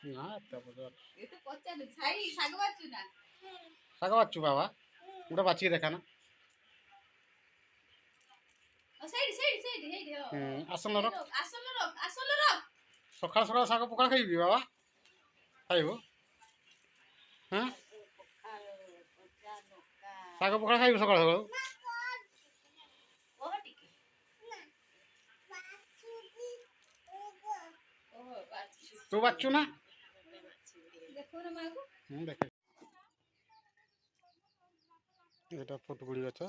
ନା ଏତେ ପଚାର ଏ ତ ପଚାରୁ ଛାଇ ଶାଗ ବାଛୁ ନା ଶାଗ ବାଛୁ ବାବା ଗୋଟେ ବାଛିକି ଦେଖା ନା ସେଇଠି ଆସନ ରଖ ଆସନ ରଖ ସକାଳ ସକାଳ ଶାଗ ପଖାଳ ଖାଇବି ବାବା ଖାଇବ ହଁ ଶାଗ ପଖାଳ ଖାଇବୁ ସକାଳୁ ସକାଳୁ ଓହ ଟିକେ ଓହ ବାଛୁ ତୁ ବାଛୁ ନା ଦେଖୁ ନା ମାକୁ ଦେଖେ এটা ফটুগুড়ি গছ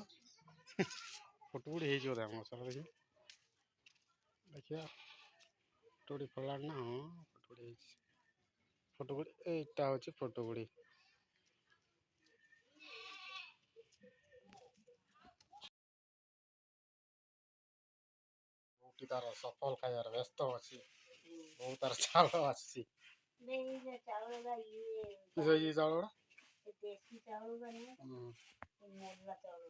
ফটুগুড়ি ହେଇଛି ବୋଧେ ଆମ ସାର ଦେଖି ଦେଖିବା ଫଟୁଗୁଡ଼ି ଫଳିଲାଣି ନା ହଁ ଫଟୁଗୁଡ଼ି ହେଇଛି ଫଟୁଗୁଡ଼ି ଏଇଟା ହେଉଛି ଫଟୁଗୁଡ଼ି ବୋଉଟି ତାର ସଫଲ ଖାଇବାର ବ୍ୟସ୍ତ ଅଛି ବୋଉ ତାର ଚାଉଳ ଆସିଛି ଚାଉଳ देसी चावल बने मोला चावल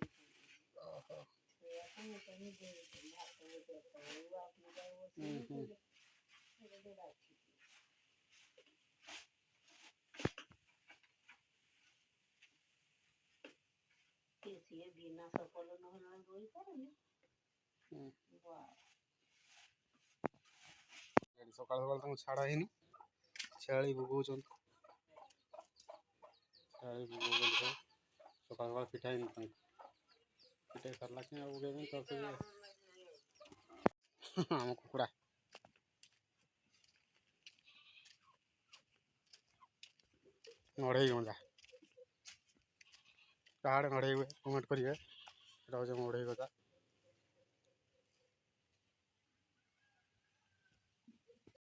ଓହୋ कहीं कहीं दे भात में देते हैं वो अपने जाओ वो दे राखी देसी बिना सफल न होना रोई करेंगे वाह ସକାଳ ସକାଳ ତାଙ୍କୁ ଛାଡ଼ ହେଇନି ଛେଳି ଭୋଗଉଛନ୍ତି ଛେଳି ଭୋଗଉଛନ୍ତି ସବୁ ସକାଳ ସକାଳ ପିଠା ହେଇନି ତାଙ୍କୁ ପିଠା ସାରିଲା କି ଆଉ ଭୋଗେଇବେନି ତ ଆମ କୁକୁଡ଼ା ନଢ଼େଇ ଗଞ୍ଜା କାହାଡ଼େ ନଢ଼େଇ ହୁଏ କମେଣ୍ଟ କରିବେ ଏଇଟା ହେଉଛି ନଢ଼େଇ ଗଜା